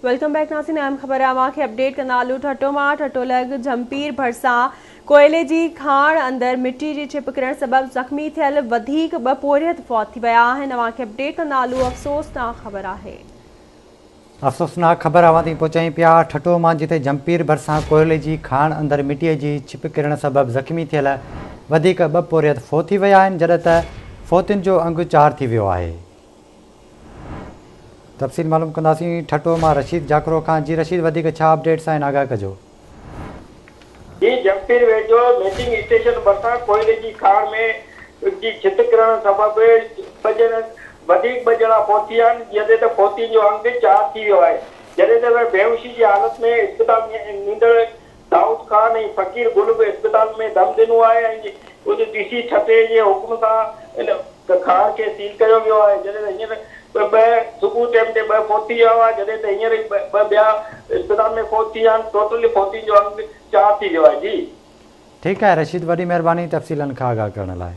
Welcome back नाज़रीन। अहम ख़बर अवांखे अपडेट कंदालू। ठटो मां ठटोलग जमपीर भरसा कोयले जी खाण अंदर मिट्टी जी छिप किरण सबब ज़ख्मी थियल वधीक ब पोरियत फौत थी विया आहिनि। अवांखे अपडेट कंदालू। अफ़सोसनाक ख़बर आहे। अफ़सोसनाक ख़बर अवां ताईं पहुचाई पिया। ठटो मां जिते जमपीर भरसां कोयले जी खाण अंदर मिट्टीअ जी छिप किरण सबब ज़ख्मी थियल वधीक ब पोरियत फौत थी विया आहिनि, जॾहिं त फौतियुनि जो अंग 4 थी वियो आहे। तफ़सील मालूम कंदासीं ठटो मां रशीद जाकरो खां। जी रशीद, वधीक छा अपडेट्स आहिनि, आगाह कजो। जी, जमपीर वेझो मेटिंग स्टेशन भरिसां कोयले जी खाण में जी छित किरण सबबि ॿ ॼणा पहुची विया आहिनि, जॾहिं त फौतियुनि जो अंग 4 थी वियो आहे। जॾहिं त बेहोशी जी हालत में इस्पताल में नींदड़ दाऊद खान ऐं फ़कीर गुल बि इस्पताल में दम ॾिनो आहे ऐं उन डीसी छटे जे हुकुम सां इन खाण खे सील कयो वियो आहे। जॾहिं त हींअर सुबुह टाइम ते 2 फौत थी विया हुआ, जॾहिं त हींअर ॿ ॿिया इस्पताल में फौत थी विया आहिनि। टोटली फौतियुनि जो अंग 4 थी वियो आहे। जी ठीकु आहे रशीद, वॾी महिरबानी तफ़सीलनि खां आगाह करण लाइ।